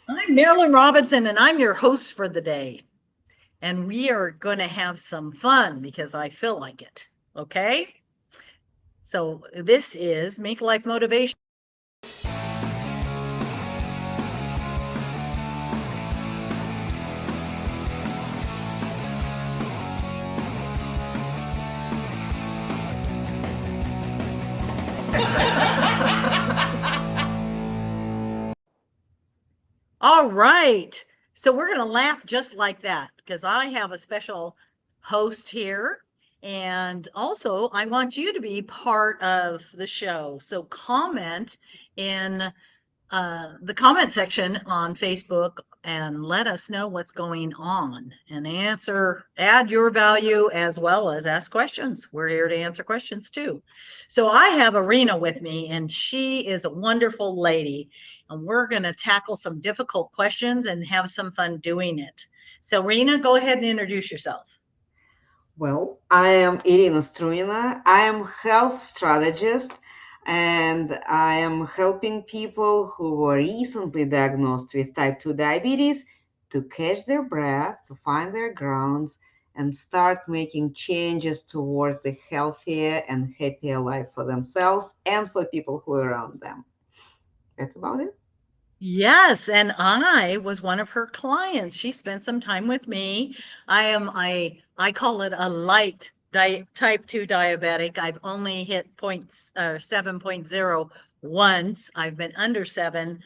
I'm Marilyn Robinson, and I'm your host for the day. And we are going to have some fun because I feel like it. Okay. So, this is Make Life Motivation. All right. So, we're going to laugh just like that because I have a special host here. And also, I want you to be part of the show. So, comment in the comment section on Facebook and let us know what's going on and add your value as well as ask questions. We're here to answer questions too. So I have Arena with me, and she is a wonderful lady, and we're going to tackle some difficult questions and have some fun doing it. So, Rena, go ahead and introduce yourself. Well, I am Irina Struina. I am health strategist and I am helping people who were recently diagnosed with type 2 diabetes to catch their breath, to find their grounds, and start making changes towards the healthier and happier life for themselves and for people who are around them. That's about it. Yes, and I was one of her clients. She spent some time with me. I call it a type 2 diabetic. I've only hit 7.0 once. I've been under 7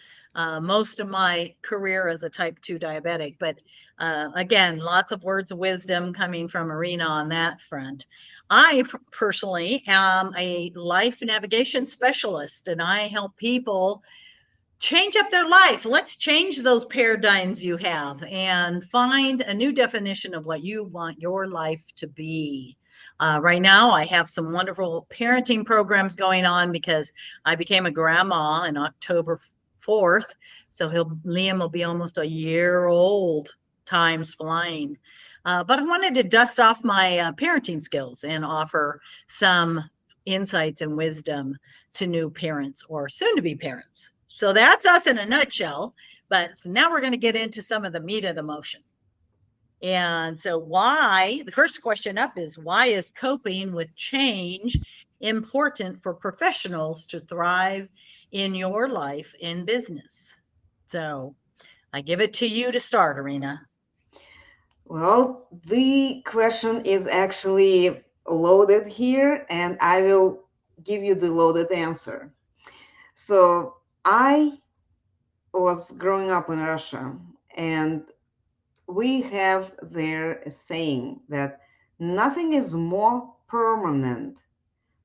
most of my career as a type 2 diabetic. But again, lots of words of wisdom coming from Arena on that front. I personally am a life navigation specialist, and I help people change up their life. Let's change those paradigms you have and find a new definition of what you want your life to be. Right now, I have some wonderful parenting programs going on because I became a grandma in October 4th. So Liam will be almost a year old. Time's flying. But I wanted to dust off my parenting skills and offer some insights and wisdom to new parents or soon to be parents. So that's us in a nutshell. But now we're going to get into some of the meat of the motion. And so, the first question up is why is coping with change important for professionals to thrive in your life in business? So, I give it to you to start, Arena. Well, the question is actually loaded here, and I will give you the loaded answer. So, I was growing up in Russia, and we have there a saying that nothing is more permanent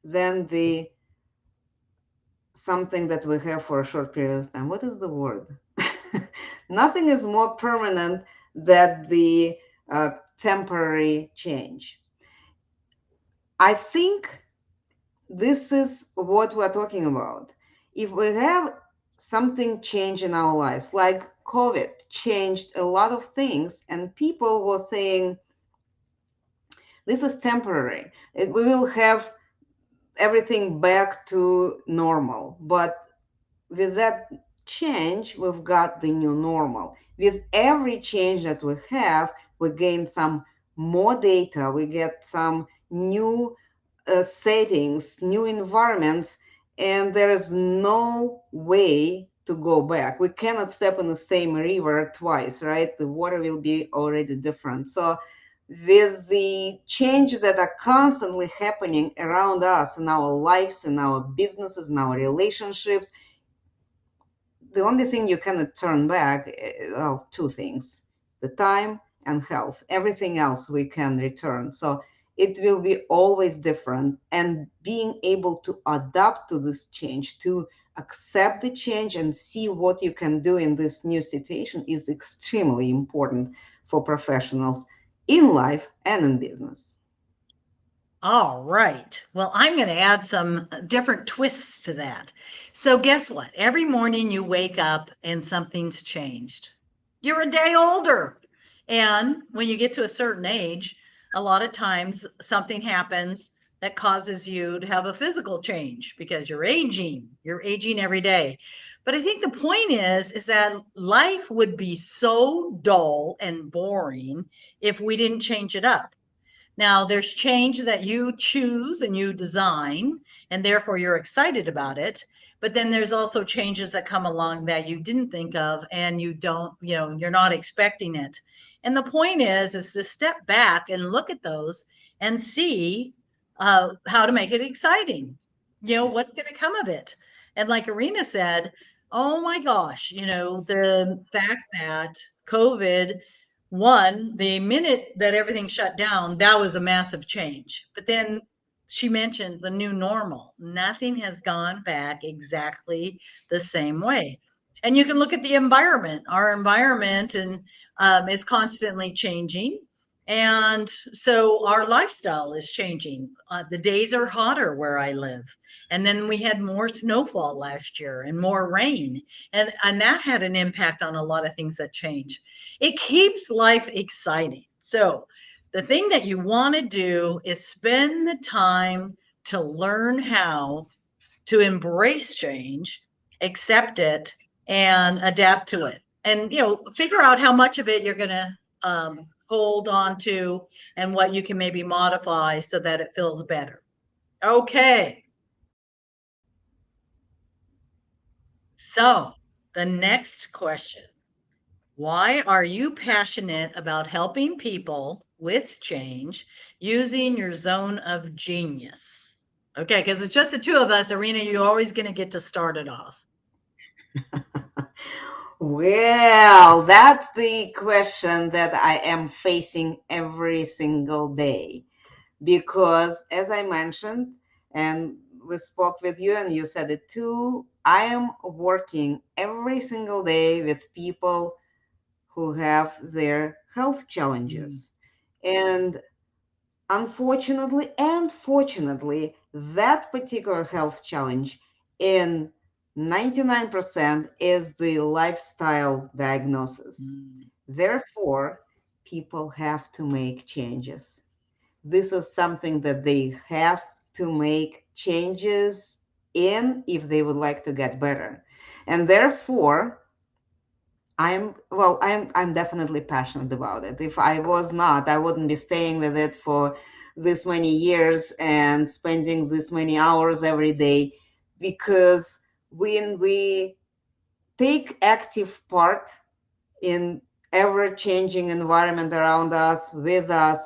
than the something that we have for a short period of time. What is the word? Nothing is more permanent than the temporary change. I think this is what we're talking about. If we have something change in our lives, like COVID changed a lot of things, and people were saying, this is temporary. We will have everything back to normal. But with that change, we've got the new normal. With every change that we have, we gain some more data, we get some new settings, new environments, and there is no way to go back. We cannot step in the same river twice, right? The water will be already different. So, with the changes that are constantly happening around us in our lives, in our businesses, in our relationships, the only thing you cannot turn back, well, two things: the time and health. Everything else we can return. So it will be always different. And being able to adapt to this change, to accept the change and see what you can do in this new situation is extremely important for professionals in life and in business. All right. Well, I'm going to add some different twists to that. So, guess what? Every morning you wake up and something's changed. You're a day older. And when you get to a certain age, a lot of times something happens. that causes you to have a physical change because you're aging every day. But I think the point is that life would be so dull and boring if we didn't change it up. Now, there's change that you choose and you design, and therefore you're excited about it. But then there's also changes that come along that you didn't think of and you don't, you're not expecting it. And the point is to step back and look at those and see how to make it exciting. What's going to come of it. And like Arena said, oh my gosh, the fact that COVID, one, the minute that everything shut down, that was a massive change. But then she mentioned the new normal. Nothing has gone back exactly the same way. And you can look at the environment. Our environment and is constantly changing. And so our lifestyle is changing. The days are hotter where I live. And then we had more snowfall last year and more rain. And that had an impact on a lot of things that change. It keeps life exciting. So the thing that you want to do is spend the time to learn how to embrace change, accept it, and adapt to it. And figure out how much of it you're going to hold on to and what you can maybe modify so that it feels better. Okay. So the next question. Why are you passionate about helping people with change using your zone of genius? Okay, because it's just the two of us. Arena, you're always going to get to start it off. Well, that's the question that I am facing every single day. Because, as I mentioned, and we spoke with you, and you said it too, I am working every single day with people who have their health Mm. challenges. And unfortunately and fortunately, that particular health challenge in 99% is the lifestyle diagnosis. Mm. Therefore, people have to make changes. This is something that they have to make changes in if they would like to get better. And therefore, I'm definitely passionate about it. If I was not, I wouldn't be staying with it for this many years and spending this many hours every day, because when we take active part in ever changing environment around us, with us,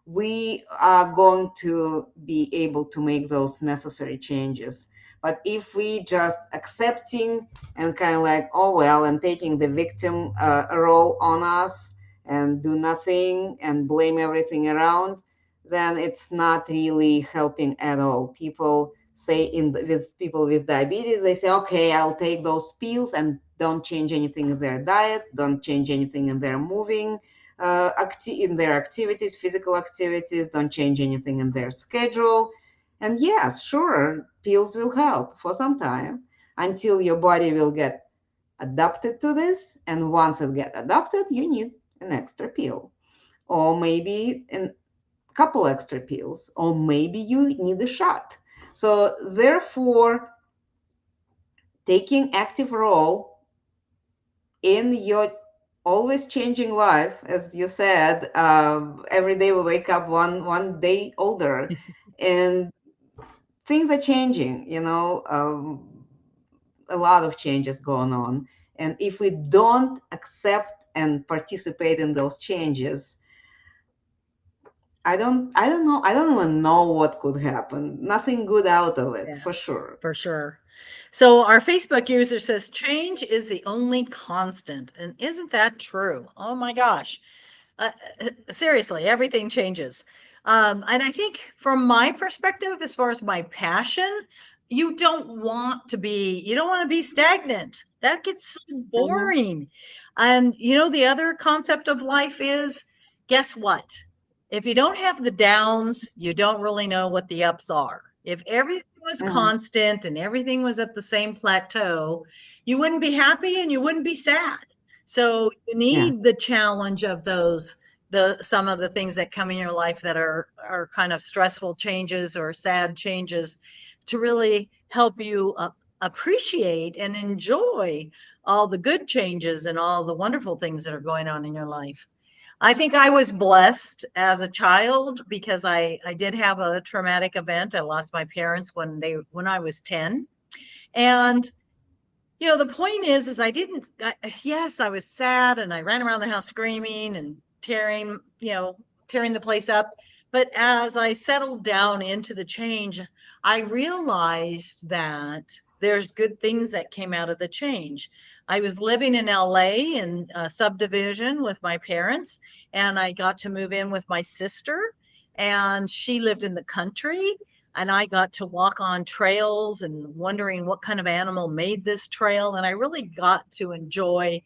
we are going to be able to make those necessary changes. But if we just accepting and kind of like, oh well, and taking the victim role on us and do nothing and blame everything around, then it's not really helping at all. People say with people with diabetes, they say, okay, I'll take those pills and don't change anything in their diet, don't change anything in their moving, in their activities, physical activities, don't change anything in their schedule. And yes, sure, pills will help for some time until your body will get adapted to this. And once it get adapted, you need an extra pill, or maybe a couple extra pills, or maybe you need a shot. So therefore, taking active role in your always changing life, as you said, every day we wake up one day older, and things are changing. A lot of changes going on, and if we don't accept and participate in those changes, I don't know, I don't even know what could happen. Nothing good out of it, Yeah, for sure. for sure. So our Facebook user says change is the only constant. And isn't that true? Oh my gosh. Seriously, everything changes. And I think from my perspective, as far as my passion, you don't want to be stagnant. That gets so Hmm. boring. And the other concept of life is, guess what? If you don't have the downs, you don't really know what the ups are. If everything was Hmm. constant and everything was at the same plateau, you wouldn't be happy and you wouldn't be sad. So you Yeah. need the challenge of those, the some of the things that come in your life that are kind of stressful changes or sad changes, to really help you appreciate and enjoy all the good changes and all the wonderful things that are going on in your life. I think I was blessed as a child because I did have a traumatic event. I lost my parents when I was 10. And the point is I didn't yes, I was sad and I ran around the house screaming and tearing the place up. But as I settled down into the change, I realized that there's good things that came out of the change. I was living in LA in a subdivision with my parents, and I got to move in with my sister, and she lived in the country, and I got to walk on trails and wondering what kind of animal made this trail. And I really got to enjoy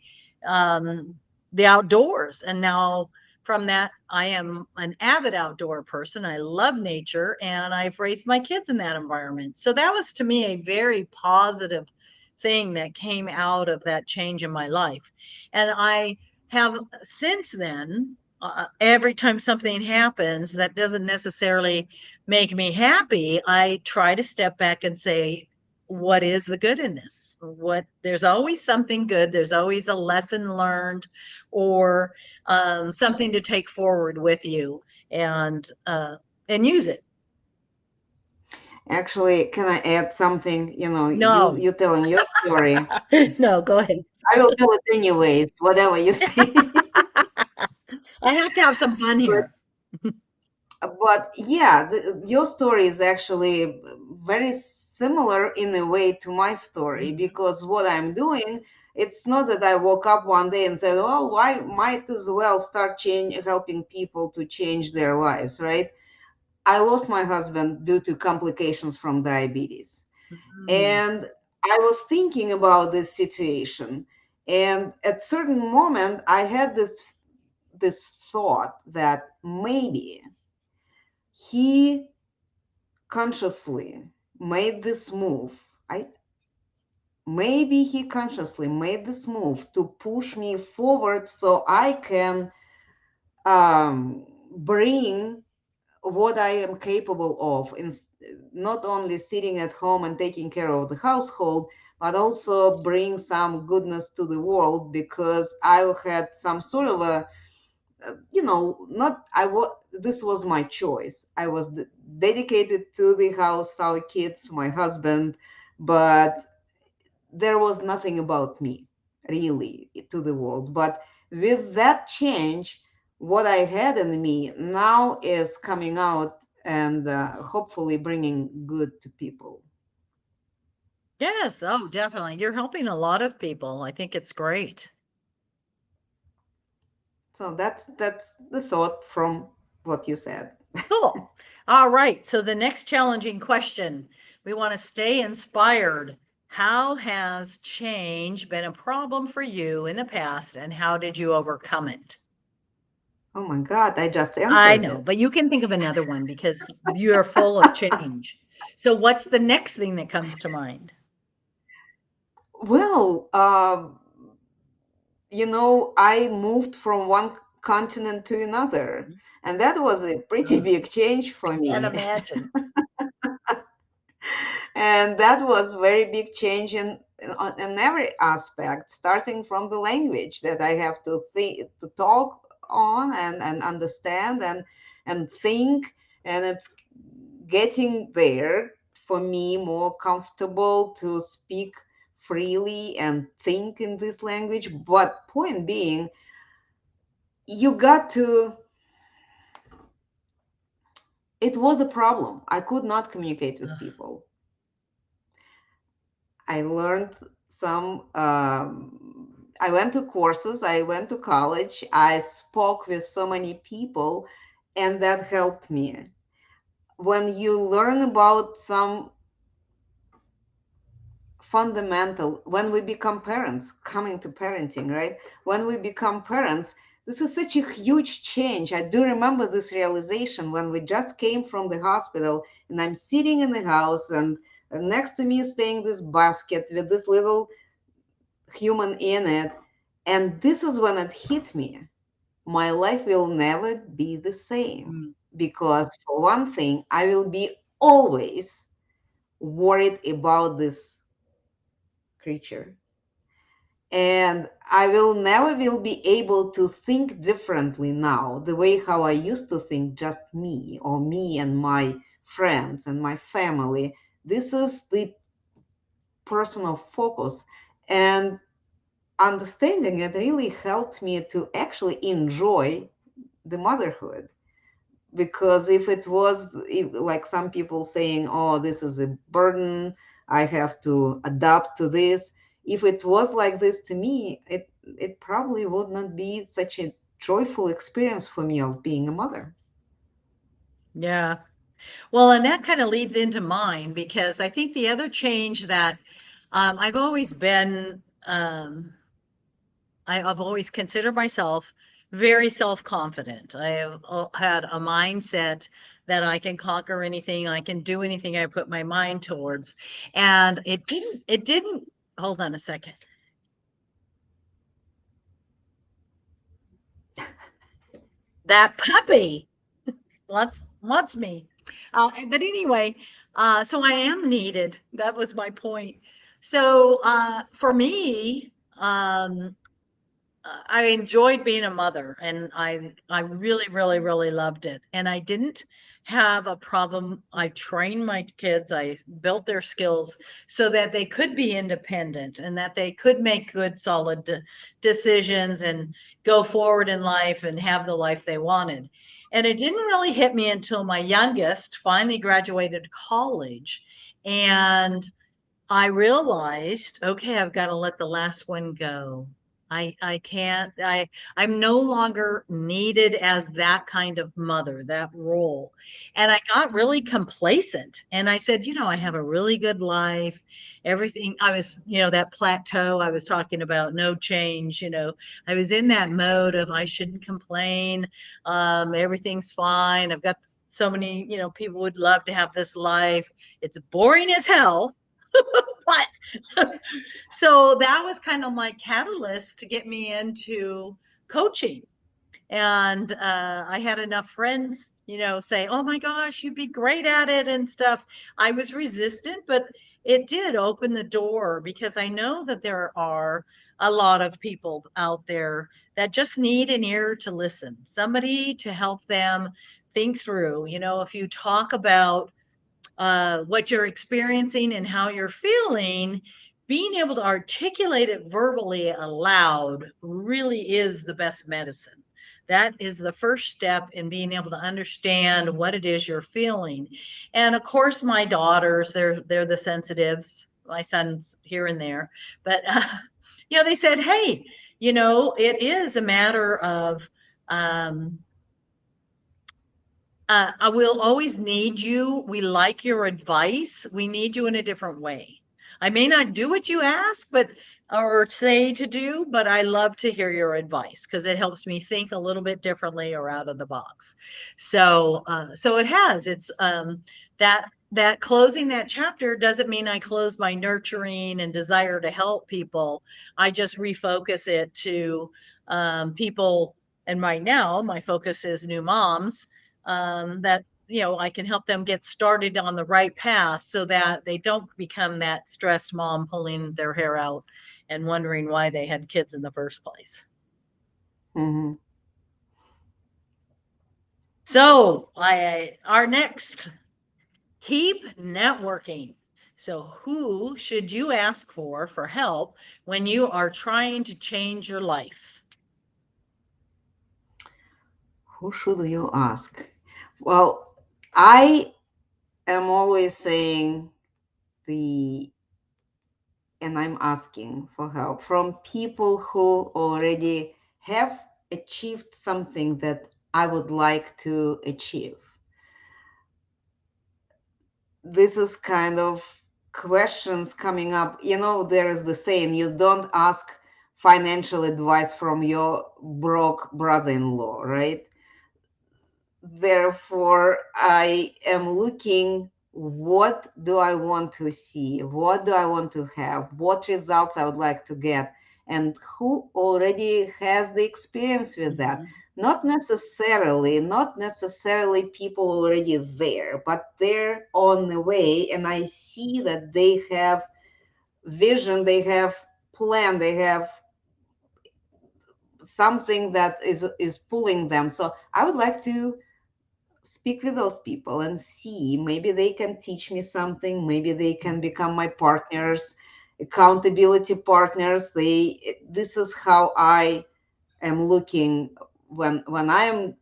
um, the outdoors. And now from that, I am an avid outdoor person. I love nature, and I've raised my kids in that environment. So that was to me a very positive thing that came out of that change in my life. And I have since then, every time something happens that doesn't necessarily make me happy, I try to step back and say, what is the good in this? There's always something good. There's always a lesson learned, or something to take forward with you and use it. Actually, can I add something? No, You telling your story. no, go ahead. I will tell it anyways, whatever you say. I have to have some fun But here. yeah, your story is actually very similar in a way to my story, Mhm. because what I'm doing, it's not that I woke up one day and said, well, why might as well start helping people to change their lives, right? I lost my husband due to complications from diabetes. Mm. And I was thinking about this situation. And at certain moment, I had this thought that maybe he consciously made this move. I Maybe he consciously made this move to push me forward so I can bring what I am capable of, in not only sitting at home and taking care of the household, but also bring some goodness to the world, because I had some sort of a, not I was this was my choice. I was dedicated to the house, our kids, my husband, but there was nothing about me really to the world. But with that change, what I had in me now is coming out and hopefully bringing good to people. Yes, oh, definitely. You're helping a lot of people. I think it's great. So that's the thought from what you said. Cool. All right. So the next challenging question, we want to stay inspired. How has change been a problem for you in the past, and how did you overcome it? Oh my God, I just I answered know, it. but you can think of another one because you're full of change. So what's the next thing that comes to mind? Well, I moved from one continent to another, and that was a pretty big change for Can't me. imagine. And that was very big change in every aspect, starting from the language that I have to talk on and understand and think. And it's getting there for me more comfortable to speak freely and think in this language. But point being, you got to it was a problem. I could not communicate with Ugh. people. I learned some. I went to courses. I went to college. I spoke with so many people, and that helped me. When you learn about some fundamental, when we become parents, coming to parenting, right? When we become parents, this is such a huge change. I do remember this realization when we just came from the hospital, and I'm sitting in the house, and next to me is staying this basket with this little human in it. And this is when it hit me. my life will never be the same. Mm. Because, for one thing, I will be always worried about this creature. And I will never will be able to think differently now, the way how I used to think, just me or me and my friends and my family. This is the personal focus. And understanding it really helped me to actually enjoy the motherhood. Because if it was like some people saying, oh, this is a burden, I have to adapt to this. If it was like this to me, it probably would not be such a joyful experience for me of being a mother. Yeah. Well, and that kind of leads into mine because I think the other change that I've always been, I've always considered myself very self-confident. I have had a mindset that I can conquer anything, I can do anything I put my mind towards. And it didn't, hold on a second. That puppy wants me. But anyway, so I am needed. That was my point. So for me, I enjoyed being a mother, and I really, really, really loved it. And I didn't have a problem. I trained my kids, I built their skills so that they could be independent and that they could make good, solid decisions and go forward in life and have the life they wanted. And it didn't really hit me until my youngest finally graduated college. And I realized, okay, I've got to let the last one go. I can't, I'm no longer needed as that kind of mother, that role. And I got really complacent. And I said, I have a really good life. Everything I was, that plateau I was talking about, no change, I was in that mode of I shouldn't complain. Everything's fine. I've got so many, people would love to have this life. It's boring as hell, but so that was kind of my catalyst to get me into coaching. And I had enough friends, say, oh my gosh, you'd be great at it and stuff. I was resistant, but it did open the door because I know that there are a lot of people out there that just need an ear to listen, somebody to help them think through. If you talk about what you're experiencing and how you're feeling, being able to articulate it verbally aloud really is the best medicine. That is the first step in being able to understand what it is you're feeling. And of course, my daughters, they're the sensitives. My son's here and there, but they said, "Hey, it is a matter of um, I will always need you. We like your advice. We need you in a different way. I may not do what you ask, but or say to do, but I love to hear your advice because it helps me think a little bit differently or out of the box. So it has. It's that closing that chapter doesn't mean I close my nurturing and desire to help people. I just refocus it to people. And right now, my focus is new moms that I can help them get started on the right path so that they don't become that stressed mom pulling their hair out and wondering why they had kids in the first place. Hmm. So, our next, keep networking. So, who should you ask for help when you are trying to change your life? Who should you ask? Well, I am always saying the and I'm asking for help from people who already have achieved something that I would like to achieve. This is kind of questions coming up. There is the saying, you don't ask financial advice from your broke brother-in-law, right? Therefore, I am looking, what do I want to see? What do I want to have? What results I would like to get? and who already has the experience with that. Mhm. Not necessarily people already there, but they're on the way, and I see that they have vision, they have plan, they have something that is pulling them. So I would like to speak with those people and see, maybe they can teach me something, maybe they can become my partners, accountability partners. This is how I am looking when I am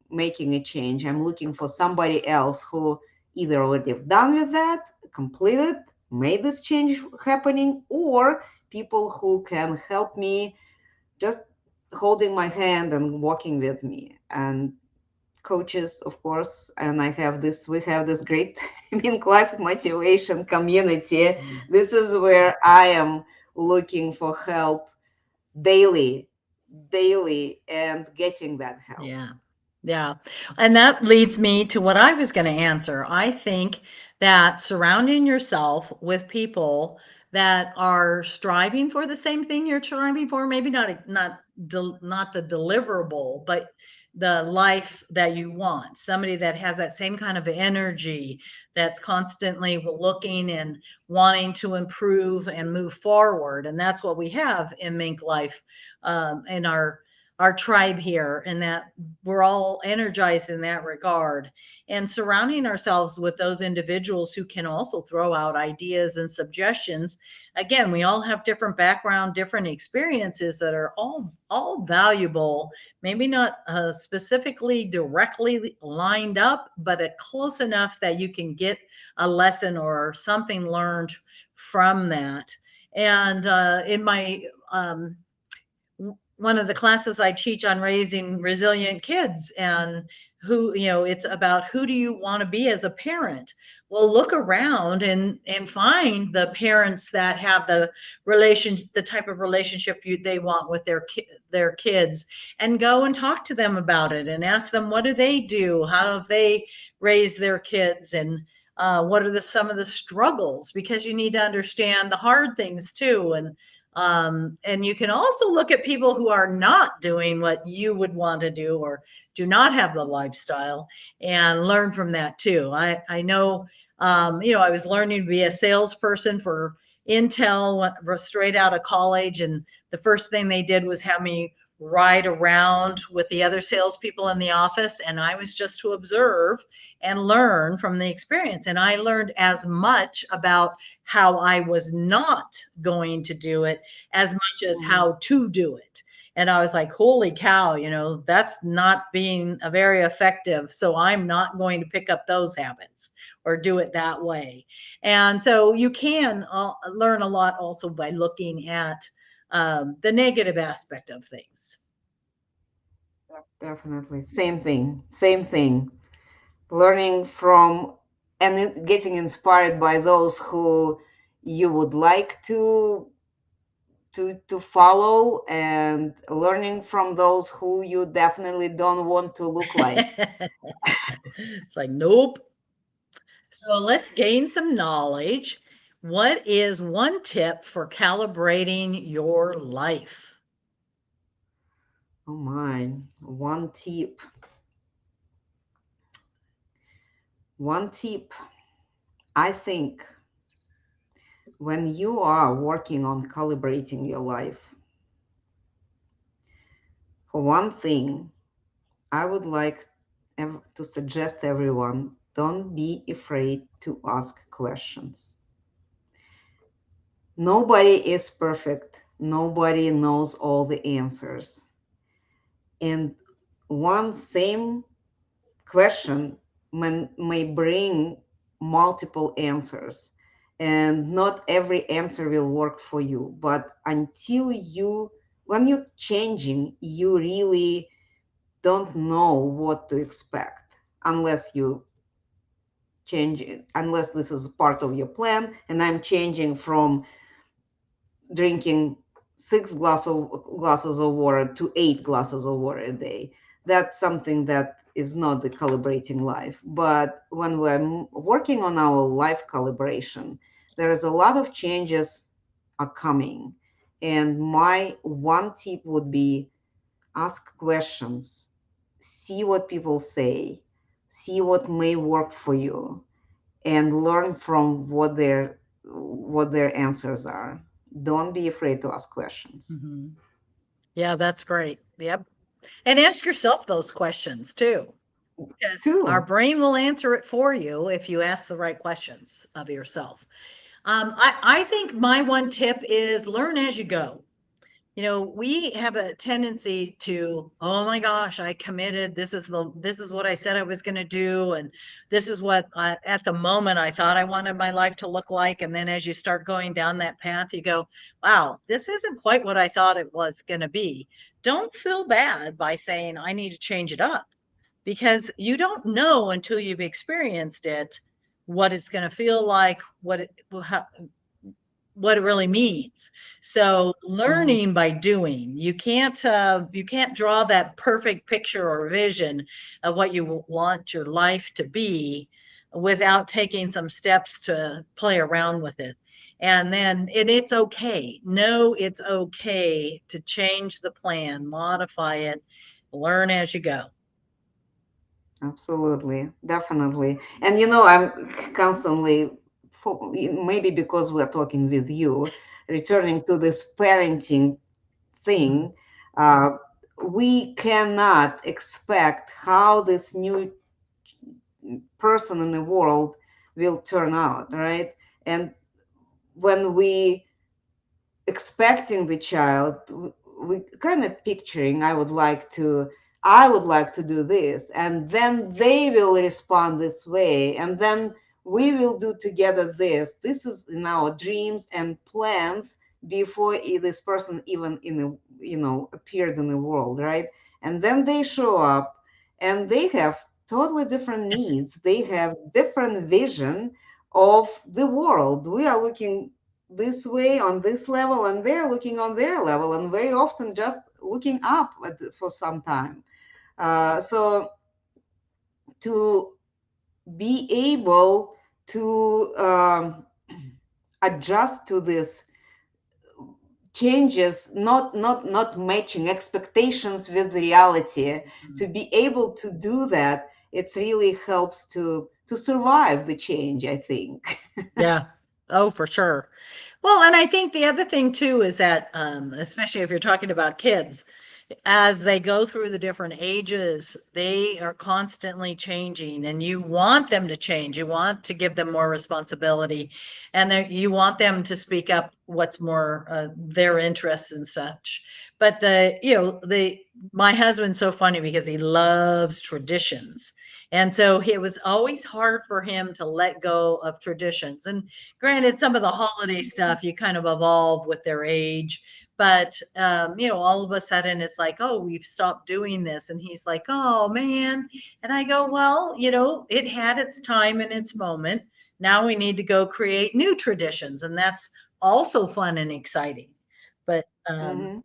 making a change. I'm looking for somebody else who either already have done with that, completed, made this change happening, or people who can help me, just holding my hand and walking with me. And coaches, of course, and we have this great MinkLife motivation community. This is where I am looking for help daily, daily, and getting that help. Yeah. Yeah. And that leads me to what I was going to answer. I think that surrounding yourself with people that are striving for the same thing you're striving for, maybe not the deliverable, but the life that you want. Somebody that has that same kind of energy, that's constantly looking and wanting to improve and move forward. And that's what we have in Mink Life, in our tribe here, and that we're all energized in that regard, and surrounding ourselves with those individuals who can also throw out ideas and suggestions. Again, we all have different background, different experiences that are all valuable, maybe not specifically directly lined up, but close enough that you can get a lesson or something learned from that. And in my one of the classes I teach on raising resilient kids, and it's about who do you want to be as a parent? Well, look around and find the parents that have the type of relationship they want with their kids, and go and talk to them about it and ask them, what do they do? How have they raised their kids? And what are some of the struggles? Because you need to understand the hard things too. And you can also look at people who are not doing what you would want to do, or do not have the lifestyle, and learn from that too. I know, I was learning to be a salesperson for Intel straight out of college. And the first thing they did was have me ride around with the other salespeople in the office. And I was just to observe and learn from the experience. And I learned as much about how I was not going to do it as much as Mhm. how to do it. And I was like, holy cow, that's not being a very effective. So I'm not going to pick up those habits or do it that way. And so you can learn a lot also by looking at the negative aspect of things. Definitely. Same thing. Same thing. Learning from and getting inspired by those who you would like to follow, and learning from those who you definitely don't want to look like. It's like, nope. So let's gain some knowledge. What is one tip for calibrating your life? Oh my, one tip. I think when you are working on calibrating your life, for one thing, I would like to suggest everyone, don't be afraid to ask questions. Nobody is perfect. Nobody knows all the answers. And one same question may bring multiple answers. And not every answer will work for you. But when you're changing, you really don't know what to expect unless you change it, unless this is part of your plan. And I'm changing from drinking glasses of water to 8 glasses of water a day. That's something that is not the calibrating life. But when we're working on our life calibration, there is a lot of changes are coming. And my one tip would be ask questions, see what people say, see what may work for you, and learn from what their answers are. Don't be afraid to ask questions. Mhm. Yeah, that's great. Yep. And ask yourself those questions too, because our Too. brain will answer it for you if you ask the right questions of yourself. I think my one tip is learn as you go. We have a tendency to, oh my gosh, I committed. This is what I said I was going to do, and this is what at the moment I thought I wanted my life to look like. And then as you start going down that path, you go, wow, this isn't quite what I thought it was going to be. Don't feel bad by saying I need to change it up, because you don't know until you've experienced it what it's going to feel like, what it really means. So Mhm. learning by doing, you can't draw that perfect picture or vision of what you want your life to be without taking some steps to play around with it. And then it's okay. No, it's okay to change the plan, modify it, learn as you go. Absolutely, definitely. And I'm constantly, maybe because we're talking with you, returning to this parenting Mhm. thing. We cannot expect how this new person in the world will turn out, right? And when we expecting the child, we kind of picturing, I would like to do this, and then they will respond this way, and then we will do together this is in our dreams and plans before this person even appeared in the world, right? And then they show up, and they have totally different needs, they have different vision of the world. We are looking this way on this level, and they're looking on their level, and very often just looking up for some time. So to be able to adjust to this changes, not matching expectations with reality, to Mhm. be able to do that, it really helps to survive the change, I think. Yeah. Oh, for sure. Well, and I think the other thing too is that, especially if you're talking about kids, as they go through the different ages, they are constantly changing, and you want them to change. You want to give them more responsibility, and you want them to speak up what's more their interests and such. But my husband's so funny because he loves traditions. And so it was always hard for him to let go of traditions. And granted, some of the holiday stuff you kind of evolve with their age, but all of a sudden it's like, oh, we've stopped doing this, and he's like, oh man. And I go, well, it had its time and its moment. Now we need to go create new traditions, and that's also fun and exciting. But Hmm.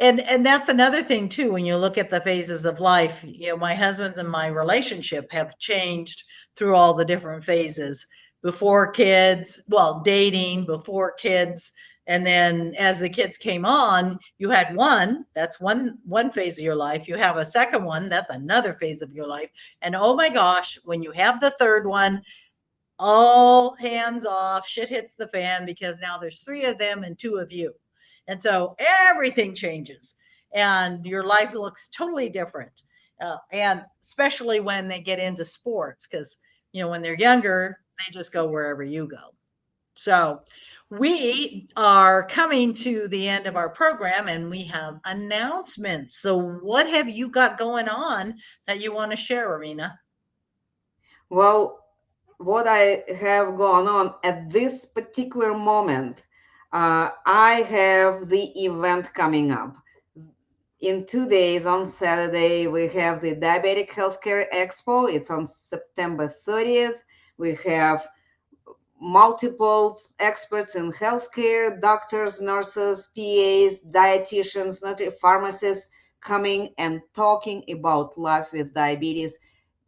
and that's another thing too. When you look at the phases of life, my husband's and my relationship have changed through all the different phases. Before kids, well, dating, before kids, and then as the kids came on, you had that's one phase of your life. You have a second one, that's another phase of your life. And oh my gosh, when you have the third one, all hands off, shit hits the fan, because now there's three of them and two of you. And so everything changes, and your life looks totally different. And especially when they get into sports, because, when they're younger, they just go wherever you go. So we are coming to the end of our program, and we have announcements. So what have you got going on that you want to share, Arena? Well, what I have gone on at this particular moment, I have the event coming up. In 2 days, on Saturday, we have the Diabetic Healthcare Expo. It's on September 30th. We have multiple experts in healthcare, doctors, nurses, PAs, dietitians, pharmacists coming and talking about life with diabetes.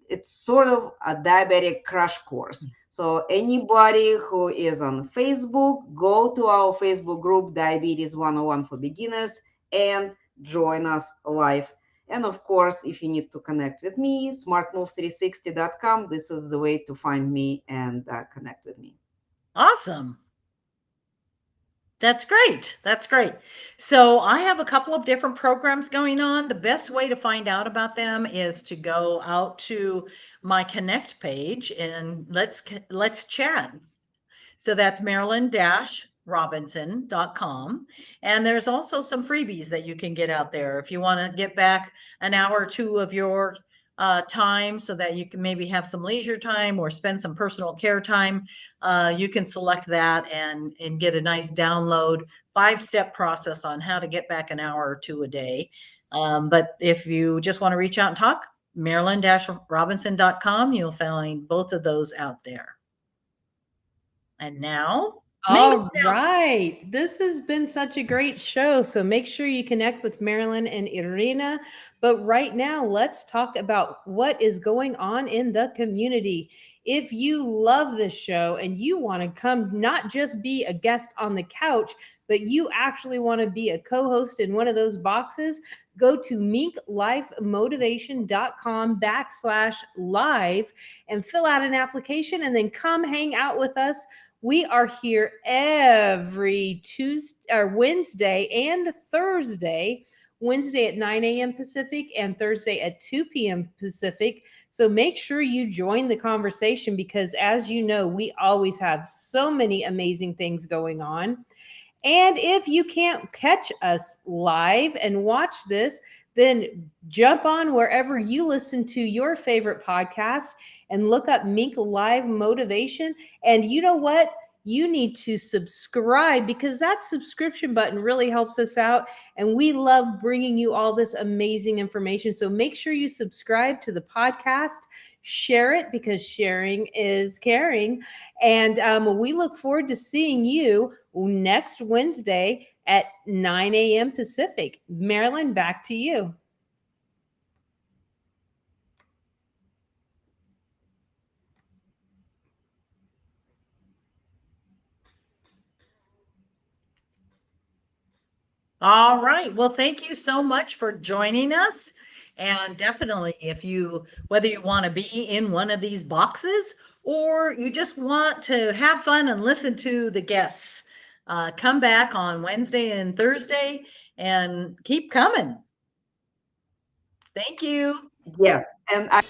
It's sort of a diabetic crash course. So anybody who is on Facebook, go to our Facebook group, Diabetes 101 for Beginners, and join us live. And of course, if you need to connect with me, smartmove360.com, this is the way to find me and connect with me. Awesome. That's great. That's great. So I have a couple of different programs going on. The best way to find out about them is to go out to my Connect page and let's chat. So that's Marilyn-Robinson.com. And there's also some freebies that you can get out there if you want to get back an hour or two of your time so that you can maybe have some leisure time or spend some personal care time. You can select that and get a nice download 5-step process on how to get back an hour or two a day. But if you just want to reach out and talk, Marilyn-Robinson.com, you'll find both of those out there. And now, Mink. All right. This has been such a great show. So make sure you connect with Marilyn and Irina. But right now, let's talk about what is going on in the community. If you love this show and you want to come not just be a guest on the couch, but you actually want to be a co-host in one of those boxes, go to minklifemotivation.com/live and fill out an application and then come hang out with us. We are here every Tuesday or Wednesday and Thursday. Wednesday at 9 a.m. Pacific and Thursday at 2 p.m. Pacific. So make sure you join the conversation because, as you know, we always have so many amazing things going on. And if you can't catch us live and watch this, then jump on wherever you listen to your favorite podcast and look up Mink Live Motivation. And you know what? You need to subscribe because that subscription button really helps us out. And we love bringing you all this amazing information. So make sure you subscribe to the podcast, share it because sharing is caring. And we look forward to seeing you next Wednesday at 9 a.m. Pacific. Marilyn, back to you. All right. Well, thank you so much for joining us. And definitely, whether you want to be in one of these boxes or you just want to have fun and listen to the guests, come back on Wednesday and Thursday and keep coming. Thank you. Yes, and I